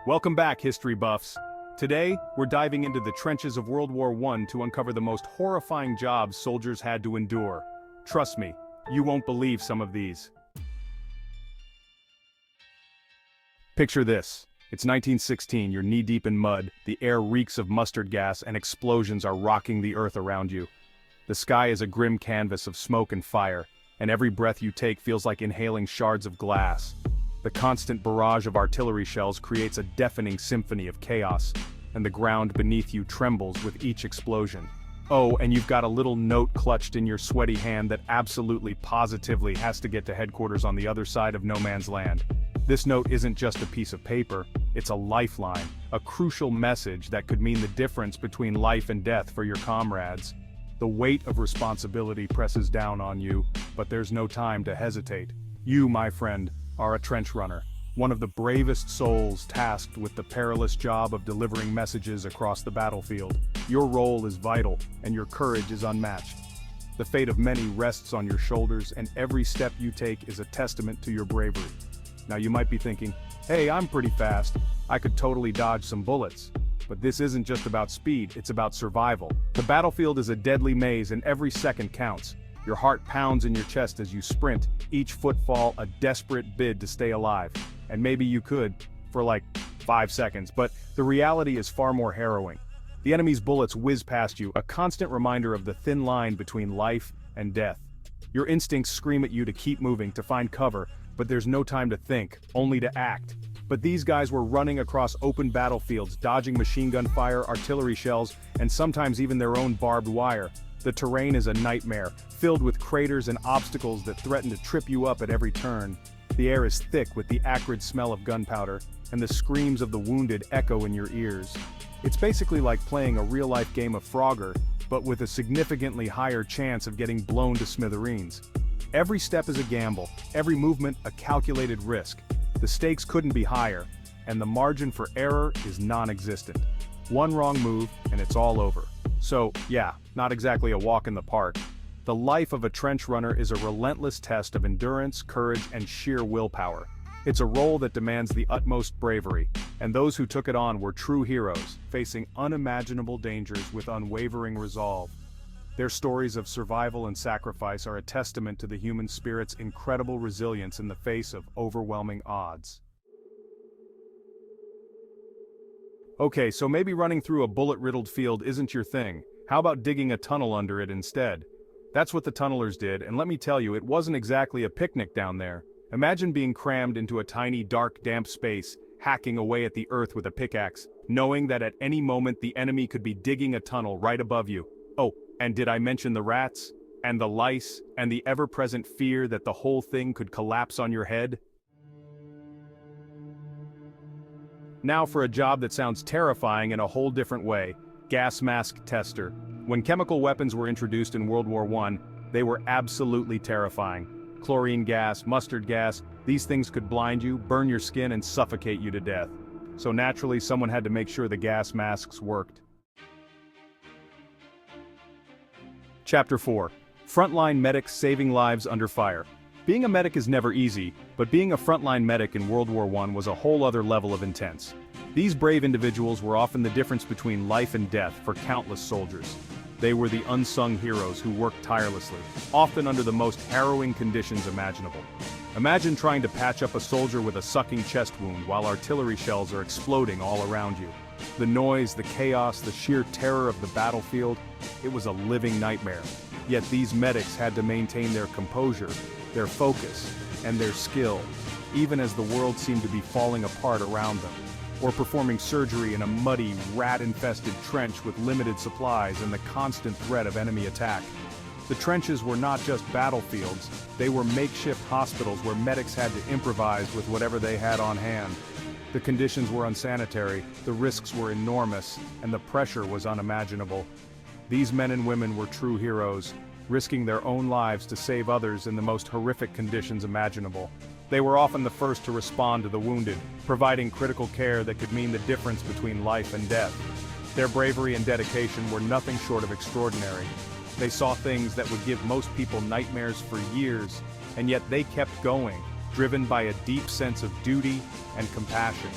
Welcome back, history buffs. Today, we're diving into the trenches of World War I to uncover the most horrifying jobs soldiers had to endure. Trust me, you won't believe some of these. Picture this. It's 1916, you're knee-deep in mud, the air reeks of mustard gas, and explosions are rocking the earth around you. The sky is a grim canvas of smoke and fire, and every breath you take feels like inhaling shards of glass. The constant barrage of artillery shells creates a deafening symphony of chaos, and the ground beneath you trembles with each explosion. Oh, and you've got a little note clutched in your sweaty hand that absolutely positively has to get to headquarters on the other side of no man's land. This note isn't just a piece of paper, it's a lifeline, a crucial message that could mean the difference between life and death for your comrades. The weight of responsibility presses down on you, but there's no time to hesitate. You, my friend, are a trench runner, one of the bravest souls tasked with the perilous job of delivering messages across the battlefield. Your role is vital, and your courage is unmatched. The fate of many rests on your shoulders, and every step you take is a testament to your bravery. Now you might be thinking, hey, I'm pretty fast, I could totally dodge some bullets. But this isn't just about speed, it's about survival. The battlefield is a deadly maze and every second counts. Your heart pounds in your chest as you sprint, each footfall a desperate bid to stay alive. And maybe you could, for like 5 seconds, but the reality is far more harrowing. The enemy's bullets whiz past you, a constant reminder of the thin line between life and death. Your instincts scream at you to keep moving, to find cover, but there's no time to think, only to act. But these guys were running across open battlefields, dodging machine gun fire, artillery shells, and sometimes even their own barbed wire. The terrain is a nightmare, filled with craters and obstacles that threaten to trip you up at every turn. The air is thick with the acrid smell of gunpowder, and the screams of the wounded echo in your ears. It's basically like playing a real-life game of Frogger, but with a significantly higher chance of getting blown to smithereens. Every step is a gamble, every movement a calculated risk. The stakes couldn't be higher, and the margin for error is non-existent. One wrong move, and it's all over. So, yeah, not exactly a walk in the park. The life of a trench runner is a relentless test of endurance, courage, and sheer willpower. It's a role that demands the utmost bravery, and those who took it on were true heroes, facing unimaginable dangers with unwavering resolve. Their stories of survival and sacrifice are a testament to the human spirit's incredible resilience in the face of overwhelming odds. Okay, so maybe running through a bullet-riddled field isn't your thing. How about digging a tunnel under it instead? That's what the tunnelers did, and let me tell you, it wasn't exactly a picnic down there. Imagine being crammed into a tiny, dark, damp space, hacking away at the earth with a pickaxe, knowing that at any moment the enemy could be digging a tunnel right above you. Oh, and did I mention the rats? And the lice? And the ever-present fear that the whole thing could collapse on your head? Now for a job that sounds terrifying in a whole different way: gas mask tester. When chemical weapons were introduced in World War I, they were absolutely terrifying. Chlorine gas, mustard gas, these things could blind you, burn your skin, and suffocate you to death. So naturally, someone had to make sure the gas masks worked. Chapter 4. Frontline medics saving lives under fire. Being a medic is never easy, but being a frontline medic in World War I was a whole other level of intense. These brave individuals were often the difference between life and death for countless soldiers. They were the unsung heroes who worked tirelessly, often under the most harrowing conditions imaginable. Imagine trying to patch up a soldier with a sucking chest wound while artillery shells are exploding all around you. The noise, the chaos, the sheer terror of the battlefield, it was a living nightmare. Yet these medics had to maintain their composure, their focus, and their skill, even as the world seemed to be falling apart around them, or performing surgery in a muddy, rat-infested trench with limited supplies and the constant threat of enemy attack. The trenches were not just battlefields, they were makeshift hospitals where medics had to improvise with whatever they had on hand. The conditions were unsanitary, the risks were enormous, and the pressure was unimaginable. These men and women were true heroes, risking their own lives to save others in the most horrific conditions imaginable. They were often the first to respond to the wounded, providing critical care that could mean the difference between life and death. Their bravery and dedication were nothing short of extraordinary. They saw things that would give most people nightmares for years, and yet they kept going, driven by a deep sense of duty and compassion.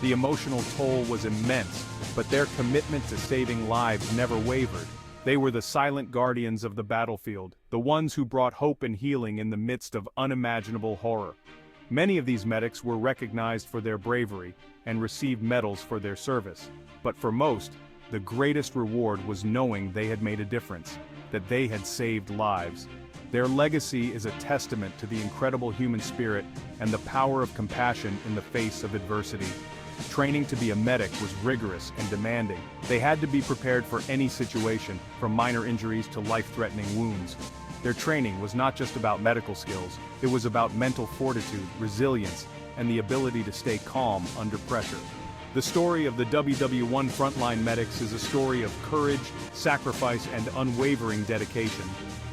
The emotional toll was immense, but their commitment to saving lives never wavered. They were the silent guardians of the battlefield, the ones who brought hope and healing in the midst of unimaginable horror. Many of these medics were recognized for their bravery and received medals for their service. But for most, the greatest reward was knowing they had made a difference, that they had saved lives. Their legacy is a testament to the incredible human spirit and the power of compassion in the face of adversity. Training to be a medic was rigorous and demanding. They had to be prepared for any situation, from minor injuries to life-threatening wounds. Their training was not just about medical skills, it was about mental fortitude, resilience, and the ability to stay calm under pressure. The story of the WW1 Frontline medics is a story of courage, sacrifice, and unwavering dedication.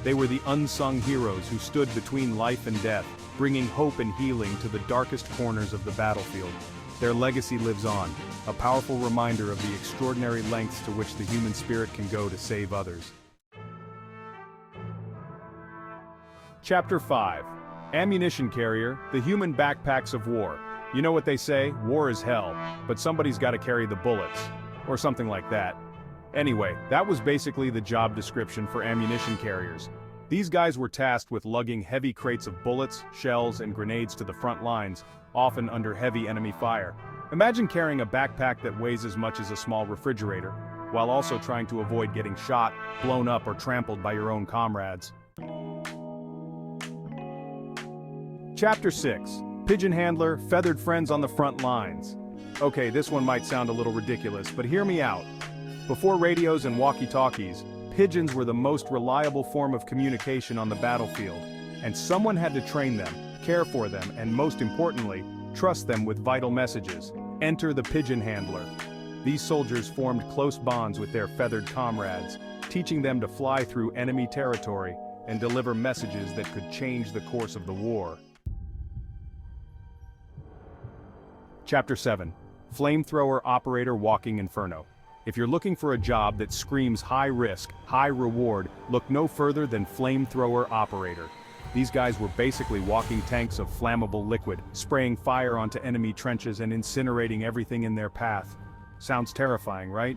They were the unsung heroes who stood between life and death, bringing hope and healing to the darkest corners of the battlefield. Their legacy lives on, a powerful reminder of the extraordinary lengths to which the human spirit can go to save others. Chapter 5. Ammunition Carrier, the Human Backpacks of War. You know what they say, war is hell, but somebody's got to carry the bullets. Or something like that. Anyway, that was basically the job description for ammunition carriers. These guys were tasked with lugging heavy crates of bullets, shells, and grenades to the front lines, often under heavy enemy fire. Imagine carrying a backpack that weighs as much as a small refrigerator, while also trying to avoid getting shot, blown up, or trampled by your own comrades. Chapter 6. Pigeon Handler, Feathered Friends on the Front Lines. Okay, this one might sound a little ridiculous, but hear me out. Before radios and walkie-talkies, pigeons were the most reliable form of communication on the battlefield, and someone had to train them, care for them, and most importantly, trust them with vital messages. Enter the Pigeon Handler. These soldiers formed close bonds with their feathered comrades, teaching them to fly through enemy territory and deliver messages that could change the course of the war. Chapter 7. Flamethrower Operator Walking Inferno. If you're looking for a job that screams high risk, high reward, look no further than Flamethrower Operator. These guys were basically walking tanks of flammable liquid, spraying fire onto enemy trenches and incinerating everything in their path. Sounds terrifying, right?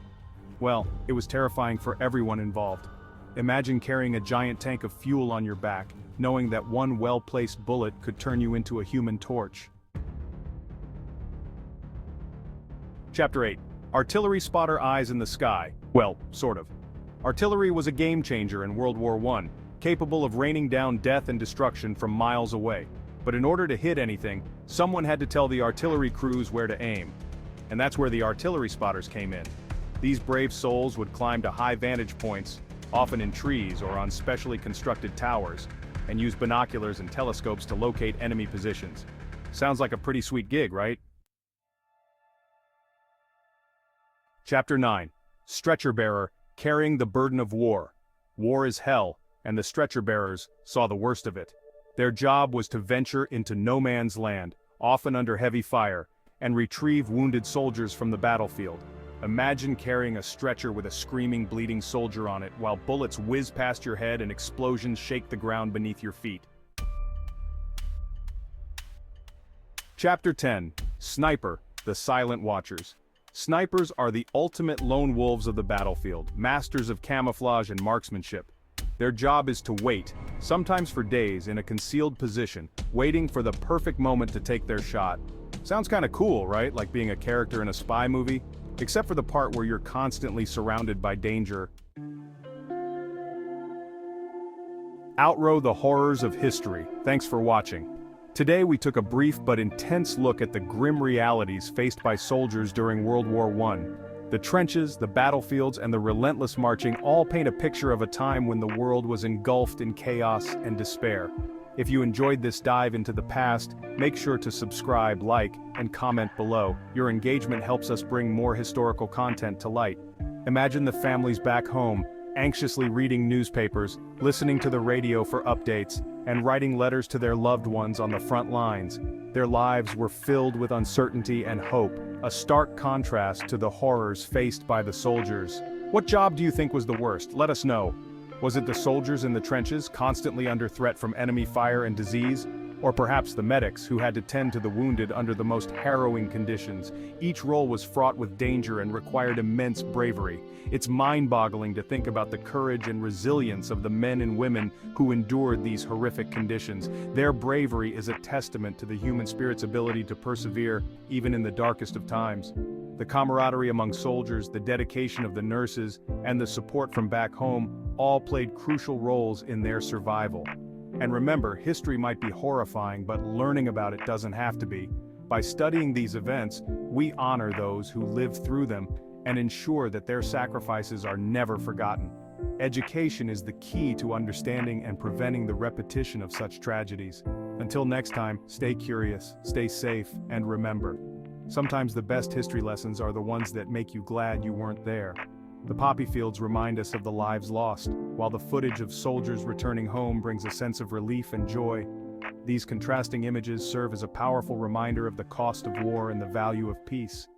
Well, it was terrifying for everyone involved. Imagine carrying a giant tank of fuel on your back, knowing that one well-placed bullet could turn you into a human torch. Chapter 8. Artillery Spotter Eyes in the Sky. Well, sort of. Artillery was a game-changer in World War I, capable of raining down death and destruction from miles away. But in order to hit anything, someone had to tell the artillery crews where to aim. And that's where the artillery spotters came in. These brave souls would climb to high vantage points, often in trees or on specially constructed towers, and use binoculars and telescopes to locate enemy positions. Sounds like a pretty sweet gig, right? Chapter 9. Stretcher Bearer, Carrying the Burden of War. War is hell, and the stretcher bearers saw the worst of it. Their job was to venture into no man's land, often under heavy fire, and retrieve wounded soldiers from the battlefield. Imagine carrying a stretcher with a screaming, bleeding soldier on it while bullets whiz past your head and explosions shake the ground beneath your feet. Chapter 10. Sniper, the Silent Watchers. Snipers are the ultimate lone wolves of the battlefield, masters of camouflage and marksmanship. Their job is to wait, sometimes for days, in a concealed position, waiting for the perfect moment to take their shot. Sounds kinda cool, right? Like being a character in a spy movie? Except for the part where you're constantly surrounded by danger. Outrow the horrors of history. Thanks for watching. Today we took a brief but intense look at the grim realities faced by soldiers during World War I. The trenches, the battlefields, and the relentless marching all paint a picture of a time when the world was engulfed in chaos and despair. If you enjoyed this dive into the past, make sure to subscribe, like, and comment below. Your engagement helps us bring more historical content to light. Imagine the families back home, anxiously reading newspapers, listening to the radio for updates, and writing letters to their loved ones on the front lines. Their lives were filled with uncertainty and hope, a stark contrast to the horrors faced by the soldiers. What job do you think was the worst? Let us know. Was it the soldiers in the trenches, constantly under threat from enemy fire and disease? Or perhaps the medics who had to tend to the wounded under the most harrowing conditions. Each role was fraught with danger and required immense bravery. It's mind-boggling to think about the courage and resilience of the men and women who endured these horrific conditions. Their bravery is a testament to the human spirit's ability to persevere, even in the darkest of times. The camaraderie among soldiers, the dedication of the nurses, and the support from back home all played crucial roles in their survival. And remember, history might be horrifying, but learning about it doesn't have to be. By studying these events, we honor those who lived through them and ensure that their sacrifices are never forgotten. Education is the key to understanding and preventing the repetition of such tragedies. Until next time, stay curious, stay safe, and remember, sometimes the best history lessons are the ones that make you glad you weren't there. The poppy fields remind us of the lives lost, while the footage of soldiers returning home brings a sense of relief and joy. These contrasting images serve as a powerful reminder of the cost of war and the value of peace.